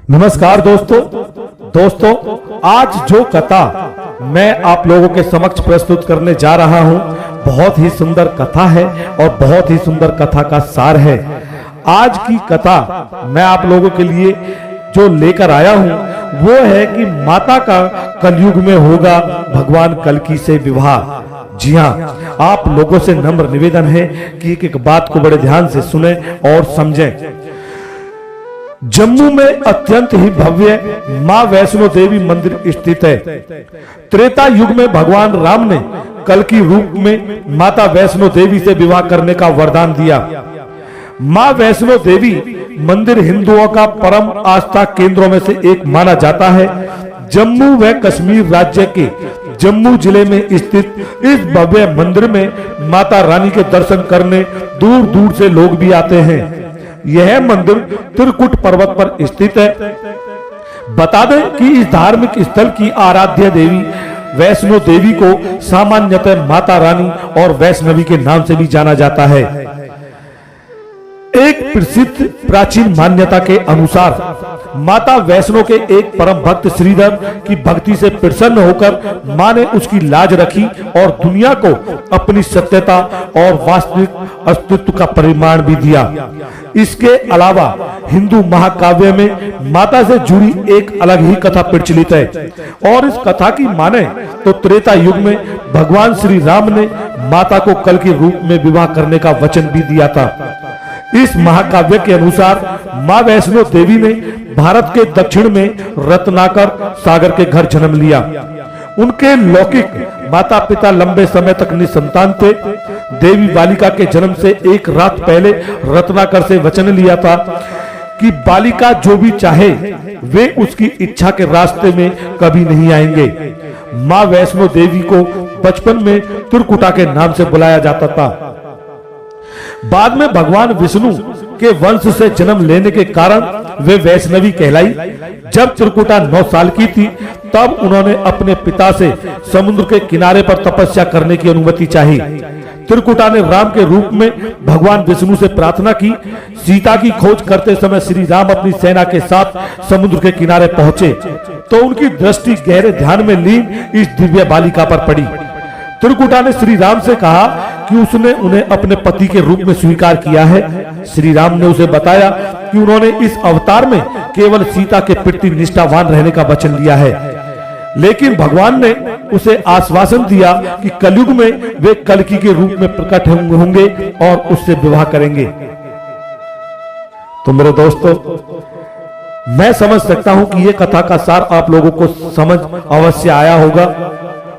नमस्कार दोस्तों आज जो कथा मैं आप लोगों के समक्ष प्रस्तुत करने जा रहा हूं बहुत ही सुंदर कथा है और बहुत ही सुंदर कथा का सार है। आज की कथा मैं आप लोगों के लिए जो लेकर आया हूं वो है कि माता का कलयुग में होगा भगवान कल्कि से विवाह। जी हाँ, आप लोगों से नम्र निवेदन है कि एक बात को बड़े ध्यान से सुने और समझें। जम्मू में अत्यंत ही भव्य मां वैष्णो देवी मंदिर स्थित है। त्रेता युग में भगवान राम ने कल्कि रूप में माता वैष्णो देवी से विवाह करने का वरदान दिया। मां वैष्णो देवी मंदिर हिंदुओं का परम आस्था केंद्रों में से एक माना जाता है। जम्मू व कश्मीर राज्य के जम्मू जिले में स्थित इस भव्य मंदिर में माता रानी के दर्शन करने दूर दूर से लोग भी आते हैं। यह मंदिर त्रिकुट पर्वत पर स्थित है। बता दें कि इस धार्मिक स्थल की आराध्य देवी वैष्णो देवी को सामान्यतः माता रानी और वैष्णवी के नाम से भी जाना जाता है। एक प्रसिद्ध प्राचीन मान्यता के अनुसार माता वैष्णो के एक परम भक्त श्रीधर की भक्ति से प्रसन्न होकर मां ने उसकी लाज रखी और दुनिया को अपनी सत्यता और वास्तविक अस्तित्व का परिमाण भी दिया। इसके अलावा हिंदू महाकाव्य में माता से जुड़ी एक अलग ही कथा प्रचलित है और इस कथा की माने तो त्रेता युग में भगवान श्री राम ने माता को कल के रूप में विवाह करने का वचन भी दिया था। इस महाकाव्य के अनुसार मां वैष्णो देवी ने भारत के दक्षिण में रत्नाकर सागर के घर जन्म लिया। उनके लौकिक माता पिता लंबे समय तक निसंतान थे। देवी बालिका के जन्म से एक रात पहले रत्नाकर से वचन लिया था कि बालिका जो भी चाहे वे उसकी इच्छा के रास्ते में कभी नहीं आएंगे। मां वैष्णो देवी को बचपन में त्रिकुटा के नाम से बुलाया जाता था। बाद में भगवान विष्णु के वंश से जन्म लेने के कारण वे वैष्णवी कहलाई। जब त्रिकुटा 9 साल की थी तब उन्होंने अपने पिता से समुद्र के किनारे पर तपस्या करने की अनुमति चाही। त्रिकुटा ने राम के रूप में भगवान विष्णु से प्रार्थना की। सीता की खोज करते समय श्री राम अपनी सेना के साथ समुद्र के किनारे पहुंचे तो उनकी दृष्टि गहरे ध्यान में लीन इस दिव्य बालिका पर पड़ी। त्रिकुटा ने श्री राम से कहा कि उसने उन्हें अपने पति के रूप में स्वीकार किया है। श्री राम ने उसे बताया कि उन्होंने इस अवतार में केवल सीता के प्रति निष्ठावान रहने का वचन लिया है, लेकिन भगवान ने उसे आश्वासन दिया कि कलयुग में वे कल्कि के रूप में प्रकट होंगे और उससे विवाह करेंगे। तो मेरे दोस्तों, मैं समझ सकता हूं कि यह कथा का सार आप लोगों को समझ अवश्य आया होगा।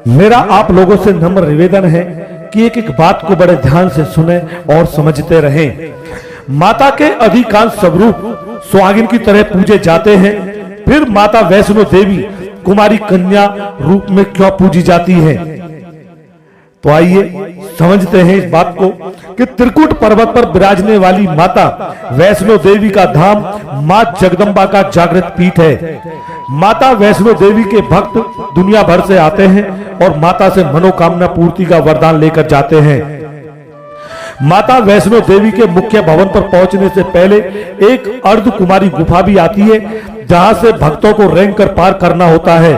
मेरा आप लोगों से नम्र निवेदन है कि एक एक बात को बड़े ध्यान से सुने और समझते रहें। माता के अधिकांश स्वरूप सुहागिन की तरह पूजे जाते हैं, फिर माता वैष्णो देवी कुमारी कन्या रूप में क्यों पूजी जाती है? तो आइए समझते हैं इस बात को कि त्रिकुट पर्वत पर विराजने वाली माता वैष्णो देवी का धाम मां जगदम्बा का जागृत पीठ है। माता वैष्णो देवी के भक्त दुनिया भर से आते हैं और माता से मनोकामना पूर्ति का वरदान लेकर जाते हैं। माता वैष्णो देवी के मुख्य भवन पर पहुंचने से पहले एक अर्ध कुमारी गुफा भी आती है जहां से भक्तों को रेंग कर पार करना होता है।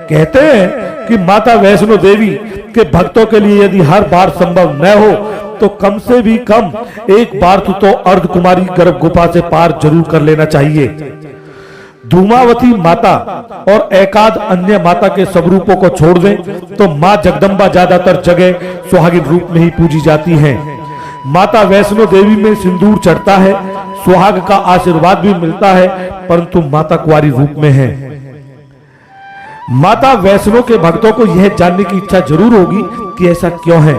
कहते हैं कि माता वैष्णो देवी के भक्तों के लिए यदि हर बार संभव न हो तो कम से भी कम एक बार तो अर्ध कुमारी गर्भ गुफा से पार जरूर कर लेना चाहिए। धूमावती माता और एकाध अन्य माता के स्वरूपों को छोड़ दें तो मां जगदम्बा ज्यादातर जगह सुहागिन रूप में ही पूजी जाती हैं। माता वैष्णो देवी में सिंदूर चढ़ता है, सुहाग का आशीर्वाद भी मिलता है, परंतु माता कुंवारी रूप में है। माता वैष्णो के भक्तों को यह जानने की इच्छा जरूर होगी कि ऐसा क्यों है।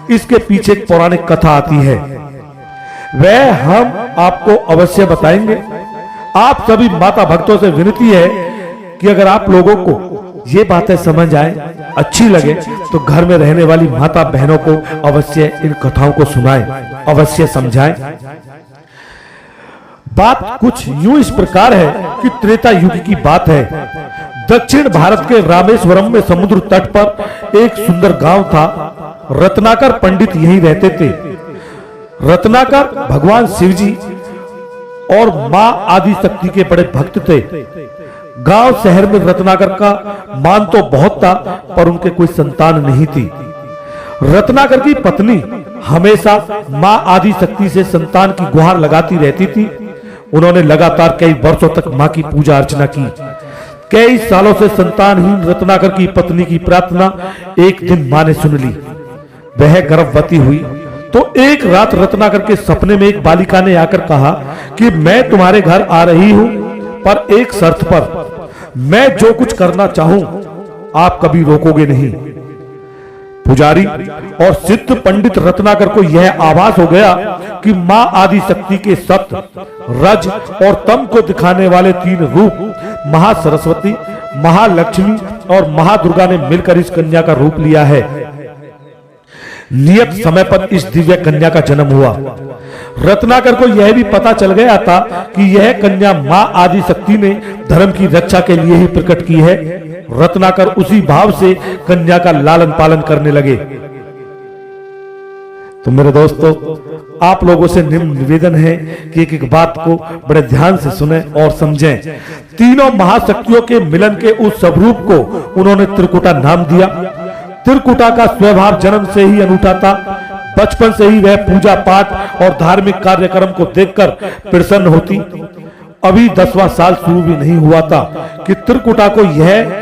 इसके पीछे एक पौराणिक कथा आती है, वह हम आपको अवश्य बताएंगे। आप सभी माता भक्तों से विनती है कि अगर आप लोगों को ये बातें समझ आए, अच्छी लगे, तो घर में रहने वाली माता बहनों को अवश्य इन कथाओं को सुनाएं, अवश्य समझाएं। बात कुछ यूं इस प्रकार है कि त्रेता युग की बात है। दक्षिण भारत के रामेश्वरम में समुद्र तट पर एक सुंदर गांव था। रत्नाकर पंडित यहीं रहते थे। रत्नाकर भगवान शिवजी और मां आदि शक्ति के बड़े भक्त थे। गांव शहर में रत्नाकर का मान तो बहुत था, पर उनके कोई संतान नहीं थी। रत्नाकर की पत्नी हमेशा मां आदि शक्ति से संतान की गुहार लगाती रहती थी। उन्होंने लगातार कई वर्षों तक मां की पूजा अर्चना की। कई सालों से संतानहीन रत्नाकर की पत्नी की प्रार्थना एक दिन मां ने सुन ली। वह गर्भवती हुई तो एक रात रत्नाकर के सपने में एक बालिका ने आकर कहा कि मैं तुम्हारे घर आ रही हूं, पर एक शर्त पर। मैं जो कुछ करना चाहूं आप कभी रोकोगे नहीं। पुजारी और सिद्ध पंडित रत्नाकर को यह आभास हो गया कि मां आदि शक्ति के सत्य, रज और तम को दिखाने वाले तीन रूप महासरस्वती, महालक्ष्मी और महादुर्गा ने मिलकर इस कन्या का रूप लिया है। नियत समय पर इस दिव्य कन्या का जन्म हुआ। रत्नाकर को यह भी पता चल गया था कि यह कन्या मां आदि शक्ति ने धर्म की रक्षा के लिए ही प्रकट की है। रत्नाकर उसी भाव से कन्या का लालन पालन करने लगे। तो मेरे दोस्तों, आप लोगों से निवेदन है कि एक एक बात को बड़े ध्यान से सुने और समझें। तीनों महाशक्तियों के मिलन के उस स्वरूप को उन्होंने त्रिकुटा नाम दिया। त्रिकुटा का स्वभाव जन्म से ही अनूठा था। बचपन से ही वह पूजा पाठ और धार्मिक कार्यक्रम को देखकर प्रसन्न होती। अभी 10वां साल शुरू भी नहीं हुआ था कि त्रिकुटा को यह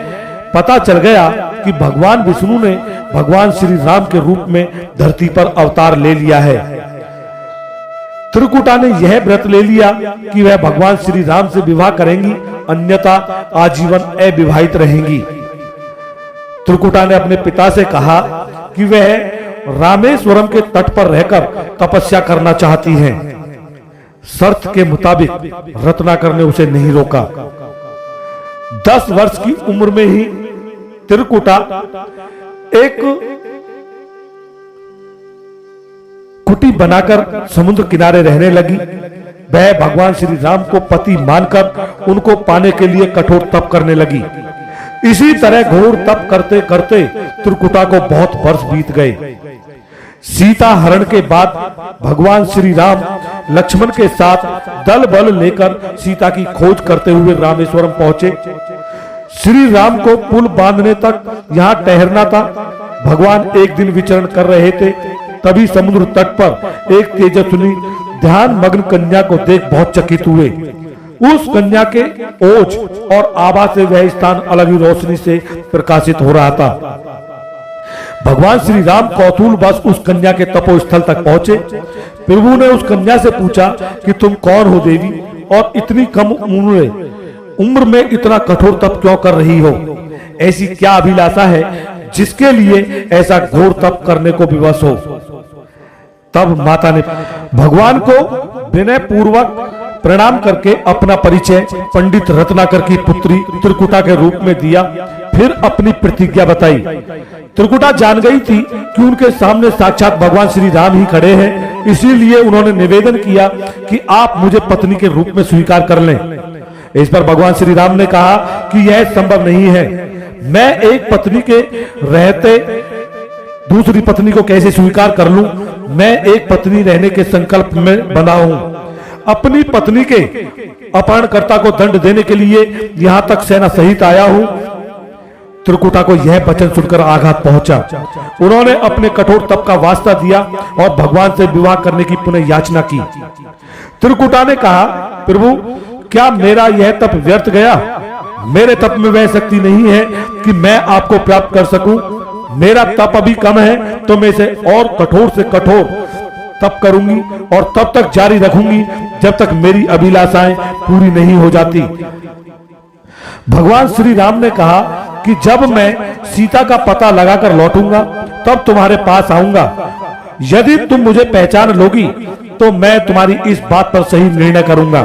पता चल गया कि भगवान विष्णु ने भगवान श्री राम के रूप में धरती पर अवतार ले लिया है। त्रिकुटा ने यह व्रत ले लिया कि वह भगवान श्री राम से विवाह करेंगी, अन्यथा आजीवन अविवाहित रहेंगी। त्रिकुटा ने अपने पिता से कहा कि वह रामेश्वरम के तट पर रहकर तपस्या करना चाहती हैं। शर्त के मुताबिक रत्नाकर ने उसे नहीं रोका। 10 वर्ष की उम्र में ही त्रिकुटा एक कुटी बनाकर समुद्र किनारे रहने लगी। वह भगवान श्री राम को पति मानकर उनको पाने के लिए कठोर तप करने लगी। इसी तरह घोर तप करते करते त्रिकुटा को बहुत वर्ष बीत गए। सीता हरण के बाद भगवान श्री राम लक्ष्मण के साथ दल बल लेकर सीता की खोज करते हुए रामेश्वरम पहुंचे। श्री राम को पुल बांधने तक यहाँ ठहरना था। भगवान एक दिन विचरण कर रहे थे, तभी समुद्र तट पर एक तेजस्विनी ध्यान मग्न कन्या को देख बहुत चकित हुए। उस कन्या के ओज और आभा से वह स्थान अलग ही रोशनी से प्रकाशित हो रहा था। भगवान श्री राम कौतूहलवश उस कन्या के तपोस्थल तक पहुंचे। प्रभु ने उस कन्या से पूछा कि तुम कौन हो देवी, और इतनी कम उम्र में इतना कठोर तप क्यों कर रही हो? ऐसी क्या अभिलाषा है जिसके लिए ऐसा घोर तप करने को विवश हो? तब माता ने भगवान को विनय पूर्वक प्रणाम करके अपना परिचय पंडित रत्नाकर की पुत्री त्रिकुटा के रूप में दिया। फिर अपनी प्रतिज्ञा बताई। त्रिकुटा जान गई थी कि उनके सामने साक्षात भगवान श्री राम ही खड़े हैं, इसीलिए उन्होंने निवेदन किया कि आप मुझे पत्नी के रूप में स्वीकार कर लें। इस पर भगवान श्री राम ने कहा कि यह संभव नहीं है। मैं एक पत्नी के रहते दूसरी पत्नी को कैसे स्वीकार कर लूं? मैं एक पत्नी रहने के संकल्प में बंधा हूं। अपनी पत्नी के अपहरणकर्ता को दंड देने के लिए यहां तक सेना सहित आया हूं। त्रिकुटा को यह वचन सुनकर आघात पहुंचा। उन्होंने अपने कठोर तप का वास्ता दिया और भगवान से विवाह करने की पुनः याचना की। त्रिकुटा ने कहा, प्रभु, क्या मेरा यह तप व्यर्थ गया? मेरे तप में वह शक्ति नहीं है कि मैं आपको प्राप्त कर सकूं। मेरा तप अभी कम है, तो मैं इसे और कठोर से कठोर तप करूंगी और तब तक जारी रखूंगी जब तक मेरी अभिलाषाएं पूरी नहीं हो जाती। भगवान श्री राम ने कहा कि जब मैं सीता का पता लगाकर लौटूंगा तब तुम्हारे पास आऊंगा। यदि तुम मुझे पहचान लोगी तो मैं तुम्हारी इस बात पर सही निर्णय करूंगा।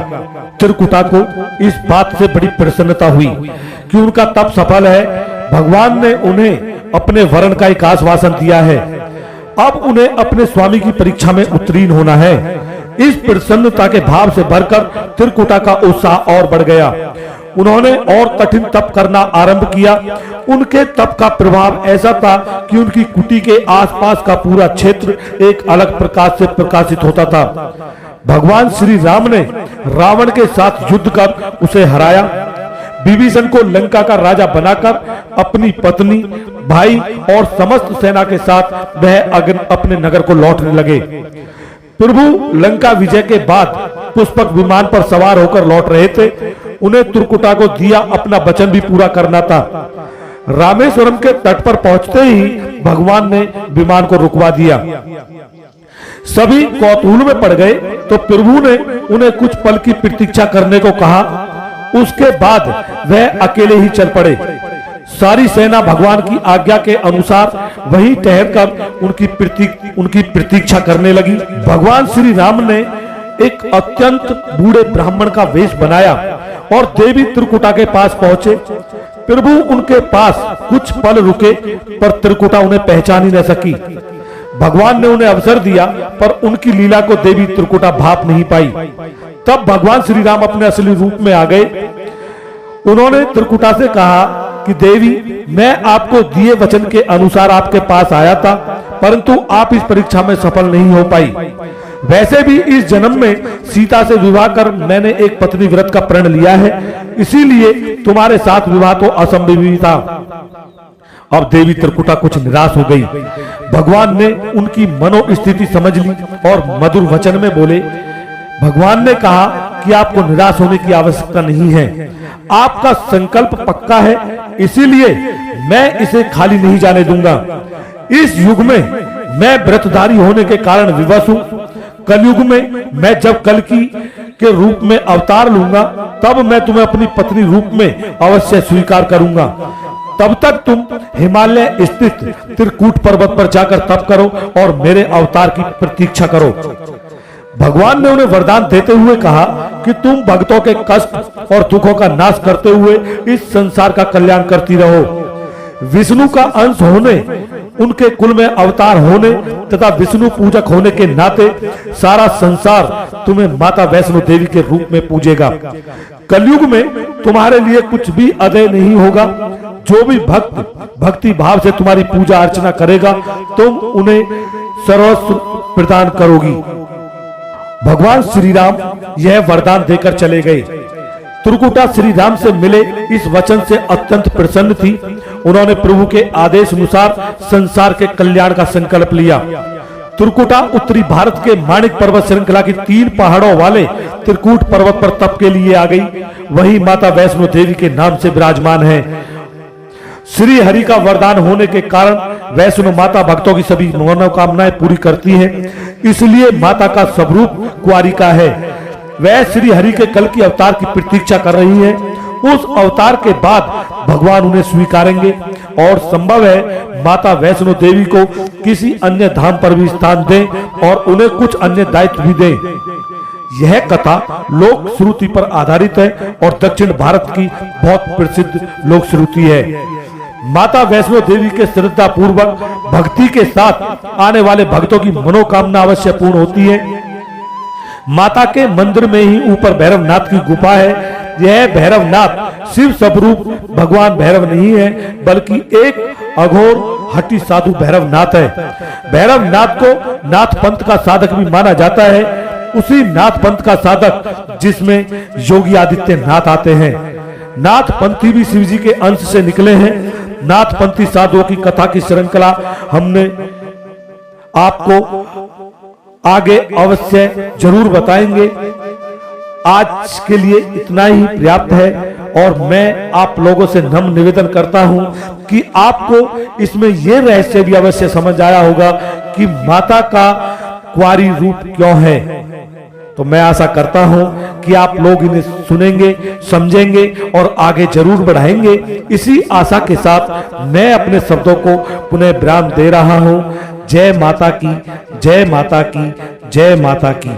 त्रिकुटा को इस बात से बड़ी प्रसन्नता हुई कि उनका तप सफल है। भगवान ने उन्हें अपने वरण का एक आश्वासन दिया है। अब उन्हें अपने स्वामी की परीक्षा में उत्तीर्ण होना है। इस प्रसन्नता के भाव से भरकर त्रिकुटा का उत्साह और बढ़ गया। उन्होंने और कठिन तप करना आरंभ किया। उनके तप का प्रभाव ऐसा था कि उनकी कुटी के आसपास का पूरा क्षेत्र एक अलग प्रकाश से प्रकाशित होता था। भगवान श्री राम ने रावण के साथ युद्ध कर उसे हराया। विभीषण को लंका का राजा बनाकर अपनी पत्नी, भाई और समस्त सेना के साथ वह अपने नगर को लौटने लगे। प्रभु लंका विजय के बाद पुष्पक विमान पर सवार होकर लौट रहे थे। उन्हें त्रिकुटा को दिया अपना वचन भी पूरा करना था। रामेश्वरम के तट पर पहुंचते ही भगवान ने विमान को रुकवा दिया। सभी कौतूहल में पड़ गए तो प्रभु ने उन्हें कुछ पल की प्रतीक्षा करने को कहा। उसके बाद वह अकेले ही चल पड़े। सारी सेना भगवान की आज्ञा के अनुसार वहीं ठहरकर उनकी प्रतीक्षा करने लगी। भगवान श्री राम ने एक अत्यंत बूढ़े ब्राह्मण का वेश बनाया और देवी त्रिकुटा के पास पहुंचे। प्रभु उनके पास कुछ पल रुके पर त्रिकुटा उन्हें पहचान ही न सकी। भगवान ने उन्हें अवसर दिया पर उनकी लीला को देवी त्रिकुटा भाप नहीं पाई। तब भगवान श्री राम अपने असली रूप में आ गए। उन्होंने त्रिकुटा से कहा कि देवी, मैं आपको दिए वचन के अनुसार आपके पास आया था, परंतु आप इस परीक्षा में सफल नहीं हो पाई। वैसे भी इस जन्म में सीता से विवाह कर मैंने एक पत्नी व्रत का प्रण लिया है, इसीलिए तुम्हारे साथ विवाह तो असंभव ही था। अब देवी त्रिकुटा कुछ निराश हो गई। भगवान ने उनकी मनोस्थिति समझ ली और मधुर वचन में बोले। भगवान ने कहा कि आपको निराश होने की आवश्यकता नहीं है, आपका संकल्प पक्का है, इसीलिए मैं इसे खाली नहीं जाने दूंगा। इस युग में मैं व्रतधारी होने के कारण विवश हूं। कलयुग में मैं जब कल्कि के रूप में अवतार लूंगा तब मैं तुम्हें अपनी पत्नी रूप में अवश्य स्वीकार करूंगा। तब तक तुम हिमालय स्थित त्रिकूट पर्वत पर जाकर तप करो और मेरे अवतार की प्रतीक्षा करो। भगवान ने उन्हें वरदान देते हुए कहा कि तुम भक्तों के कष्ट और दुखों का नाश करते हुए इस संसार का कल्याण करती रहो। विष्णु का अंश होने, उनके कुल में अवतार होने तथा विष्णु पूजक होने के नाते सारा संसार तुम्हें माता वैष्णो देवी के रूप में पूजेगा। कलयुग में तुम्हारे लिए कुछ भी अदेय नहीं होगा। जो भी भक्त भक्ति भाव से तुम्हारी पूजा अर्चना करेगा तुम उन्हें सर्वस्व प्रदान करोगी। भगवान श्री राम यह वरदान देकर चले गए। त्रिकुटा श्री राम से मिले इस वचन से अत्यंत प्रसन्न थी। उन्होंने प्रभु के आदेश अनुसार संसार के कल्याण का संकल्प लिया। त्रिकुटा उत्तरी भारत के माणिक पर्वत श्रृंखला की 3 पहाड़ों वाले त्रिकूट पर्वत पर तप के लिए आ गई। वही माता वैष्णो देवी के नाम से विराजमान है। श्री हरि का वरदान होने के कारण वैष्णो माता भक्तों की सभी मनोकामनाएं पूरी करती है, इसलिए माता का स्वरूप कुआरिका है। वह श्री हरि के कल की अवतार की प्रतीक्षा कर रही है। उस अवतार के बाद भगवान उन्हें स्वीकारेंगे और संभव है माता वैष्णो देवी को किसी अन्य धाम पर भी स्थान दें और उन्हें कुछ अन्य दायित्व भी दें। यह कथा लोक श्रुति पर आधारित है और दक्षिण भारत की बहुत प्रसिद्ध लोक श्रुति है। माता वैष्णो देवी के श्रद्धा पूर्वक भक्ति के साथ आने वाले भक्तों की मनोकामना अवश्य पूर्ण होती है। माता के मंदिर में ही ऊपर भैरवनाथ की गुफा है। यह भैरवनाथ शिव स्वरूप भगवान भैरव नहीं है, बल्कि एक अघोर हठी साधु भैरवनाथ है। भैरवनाथ को नाथ पंथ का साधक भी माना जाता है। उसी नाथ पंथ का साधक जिसमें योगी आदित्यनाथ आते हैं। नाथ पंथी भी शिव जी के अंश से निकले हैं। नाथ पंथी साधुओं की कथा की श्रृंखला हमने आपको आगे अवश्य जरूर बताएंगे। आज के लिए इतना ही पर्याप्त है और मैं आप लोगों से नम्र निवेदन करता हूं कि आपको इसमें यह रहस्य भी अवश्य समझ आया होगा कि माता का कुंवारी रूप क्यों है। तो मैं आशा करता हूं कि आप लोग इन्हें सुनेंगे, समझेंगे और आगे जरूर बढ़ाएंगे। इसी आशा के साथ मैं अपने शब्दों को पुनः विराम दे रहा हूं। जय माता की, जय माता की, जय माता की।